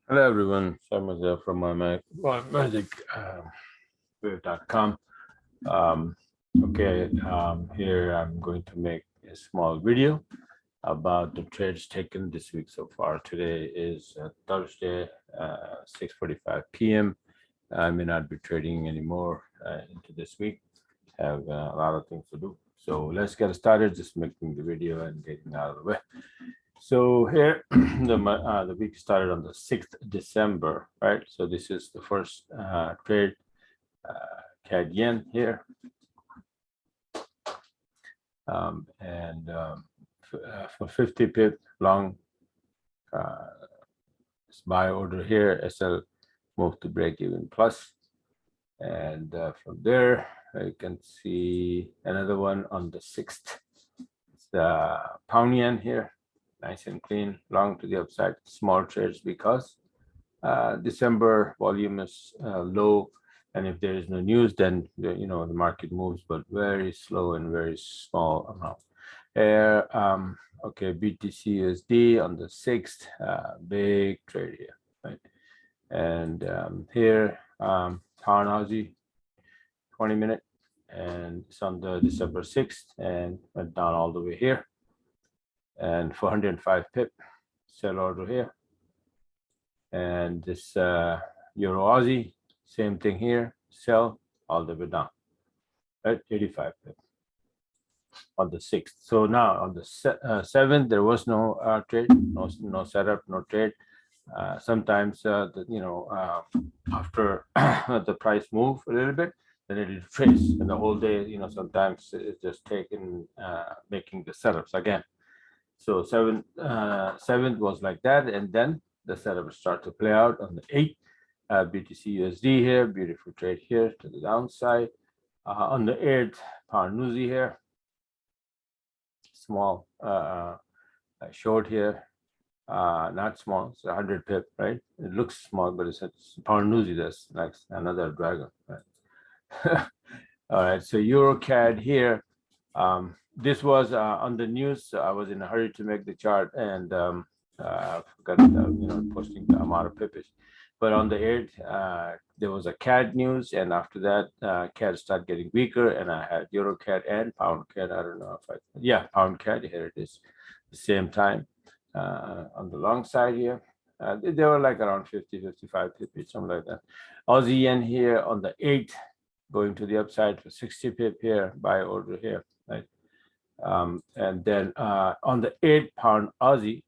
Hello everyone, Simon here from my magic.com. Here I'm going to make a small video about the trades taken this week so far. Today is Thursday, 6:45 p.m. I may not be trading anymore into this week. Have a lot of things to do. So let's get started, just making the video and getting out of the way. So here, the week started on the 6th December, right? So this is the first trade, CAD yen here. For 50 pip long buy order here, SL moved to break even plus. And from there, you can see another one on the 6th. It's the pound yen here. Nice and clean, long to the upside, small trades because December volume is low, and if there is no news, then the market moves, but very slow and very small amount. Okay, BTC-USD on the 6th, big trade here, right? And here, pound Aussie, 20-minute, and it's on the December 6th, and went down all the way here. And 405 pip, sell order here. And this EUR-AUD, same thing here, sell all the way down, right? 85 pip on the 6th. So now on the 7th, there was no trade, no setup, no trade. Sometimes after the price move a little bit, then it retrace, and the whole day, sometimes it's just taking making the setups again. So 7th was like that, and then the setup start to play out on the 8th. BTC-USD here, beautiful trade here to the downside. On the 8th, pound NUSI here, small short here, not small, it's 100 pip, right? It looks small, but it's pound NUSI. That's like another dragon, right? All right, so EUR-CAD here. This was on the news. I was in a hurry to make the chart, and I forgot posting the amount of pippage. But on the 8th, there was a CAD news, and after that, CAD started getting weaker, and I had EUR-CAD and pound CAD. I don't know if pound CAD, here it is, the same time on the long side here. They were like around 50, 55 pippage, something like that. Aussie yen here on the 8th, going to the upside for 60 pip here, buy order here, right? And then on the 8 pound Aussie,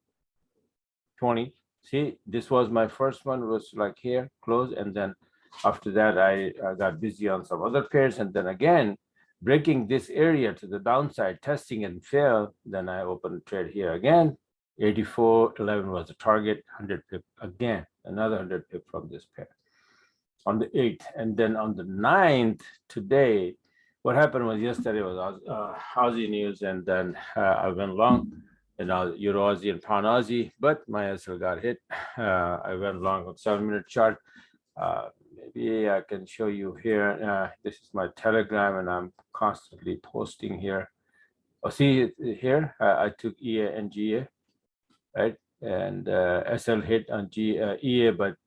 20. See, this was my first one, was like here, close, and then after that, I got busy on some other pairs, and then again, breaking this area to the downside, testing and fail. Then I opened a trade here again. 84.11 was the target, 100 pip again, another 100 pip from this pair on the 8th. And then on the 9th today, what happened was yesterday was Aussie news, and then I went long, and now EUR-AUD and pound Aussie, but my SL got hit. I went long on 7-minute chart. Maybe I can show you here. This is my Telegram, and I'm constantly posting here. Oh, see here, I took EA and GA, right? And SL hit on EA, but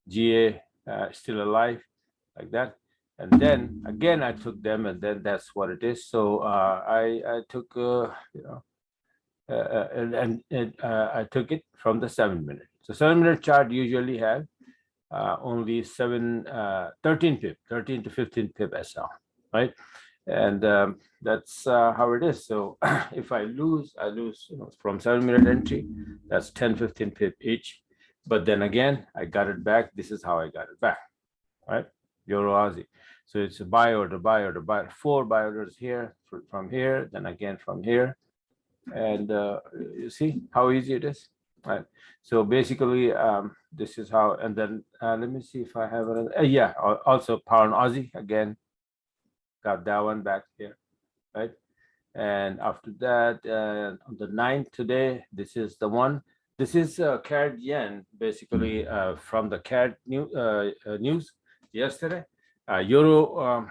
GA still alive, like that. And then again, I took them, and then that's what it is. So I took, I took it from the 7-minute. So 7-minute chart usually have only 13 pip, 13 to 15 pip SL, right? And that's how it is. So if I lose, I lose from 7-minute entry. That's 10, 15 pip each. But then again, I got it back. This is how I got it back, right? EUR-AUD. So it's a buy order, buy order, buy 4 buy orders here, from here, then again from here. And you see how easy it is, right? So basically, this is how, and then let me see if I have another, also pound Aussie, again, got that one back here, right? And after that, on the 9th today, this is the one. This is CAD yen, basically from the CAD news yesterday. Euro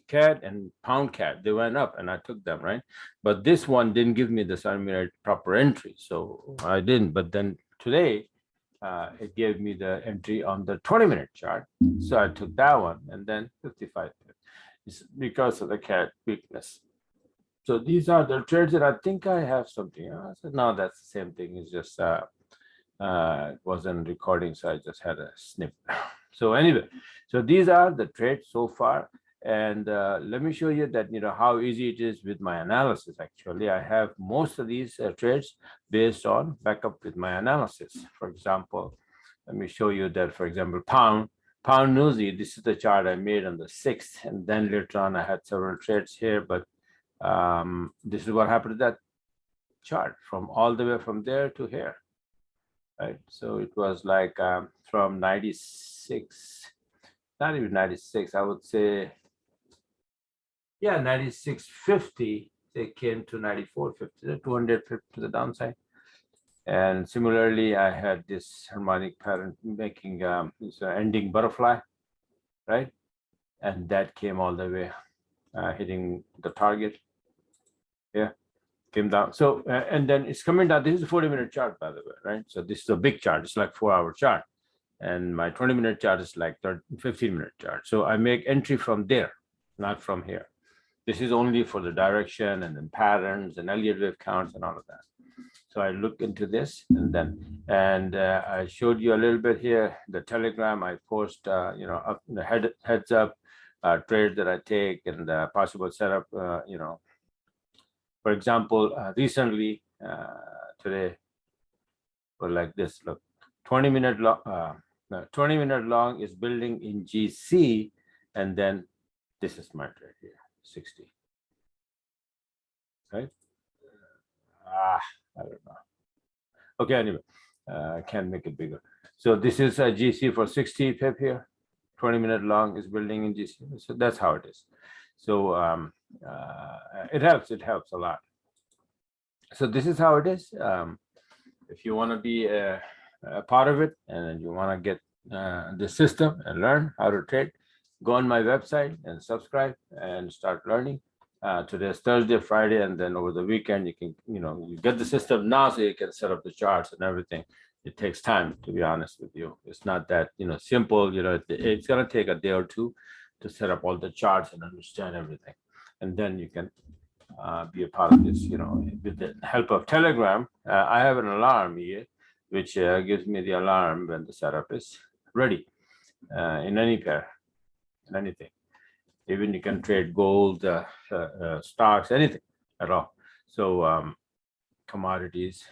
CAD and pound CAD, they went up, and I took them, right? But this one didn't give me the 7-minute proper entry, so I didn't. But then today, it gave me the entry on the 20-minute chart. So I took that one, and then 55 pips. It's because of the CAD weakness. So these are the trades that I think I have something else. No, that's the same thing. It's just it wasn't recording, so I just had a snip. So anyway, so these are the trades so far. And let me show you that, how easy it is with my analysis. Actually, I have most of these trades based on backup with my analysis. For example, let me show you that, for example, pound newsy. This is the chart I made on the 6th. And then later on, I had several trades here, but this is what happened to that chart from all the way from there to here, right? So it was like from 96, not even 96, I would say, yeah, 96.50, they came to 94.50, 250 to the downside. And similarly, I had this harmonic pattern making this ending butterfly, right? And that came all the way, hitting the target. Yeah, came down. So, and then it's coming down. This is a 40-minute chart, by the way, right? So this is a big chart. It's like 4-hour chart. And my 20-minute chart is like 15-minute chart. So I make entry from there, not from here. This is only for the direction and then patterns and Elliott wave counts and all of that. So I look into this, and then, I showed you a little bit here, the Telegram I post, up the heads up trades that I take and possible setup, for example, recently, today, or like this, look, 20-minute long, 20-minute long is building in GC, and then this is my trade here, 60, right? I don't know. Okay, anyway, I can't make it bigger. So this is a GC for 60 pip here. 20-minute long is building in GC. So that's how it is. So it helps a lot. So this is how it is. If you want to be a part of it and you want to get the system and learn how to trade, go on my website and subscribe and start learning. Today's Thursday, Friday, and then over the weekend you can, you get the system now so you can set up the charts and everything. It takes time, to be honest with you. It's not that simple. It's gonna take a day or two to set up all the charts and understand everything, and then you can be a part of this. With the help of Telegram, I have an alarm here, which gives me the alarm when the setup is ready in any pair, in anything. Even you can trade gold, stocks, anything at all. So commodities.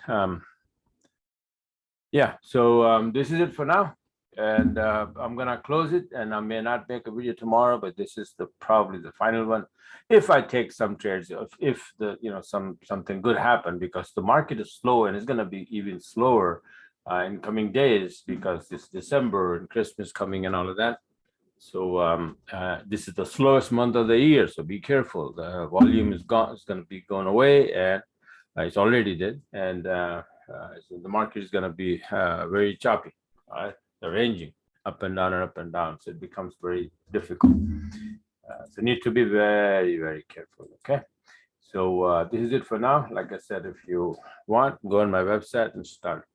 Yeah, so this is it for now. And I'm gonna close it, and I may not make a video tomorrow, but this is probably the final one. If I take some trades, if the something good happen, because the market is slow and it's gonna be even slower in coming days because it's December and Christmas coming and all of that. So this is the slowest month of the year, so be careful. The volume is gone; it's going to be going away, and it's already did. And so the market is going to be very choppy. All right, the ranging up and down and up and down, so it becomes very difficult. So need to be very, very careful. Okay. So this is it for now. Like I said, if you want, go on my website and start,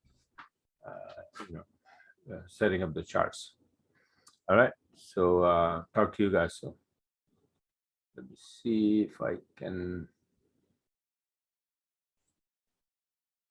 setting up the charts. All right. So talk to you guys soon. Let me see if I can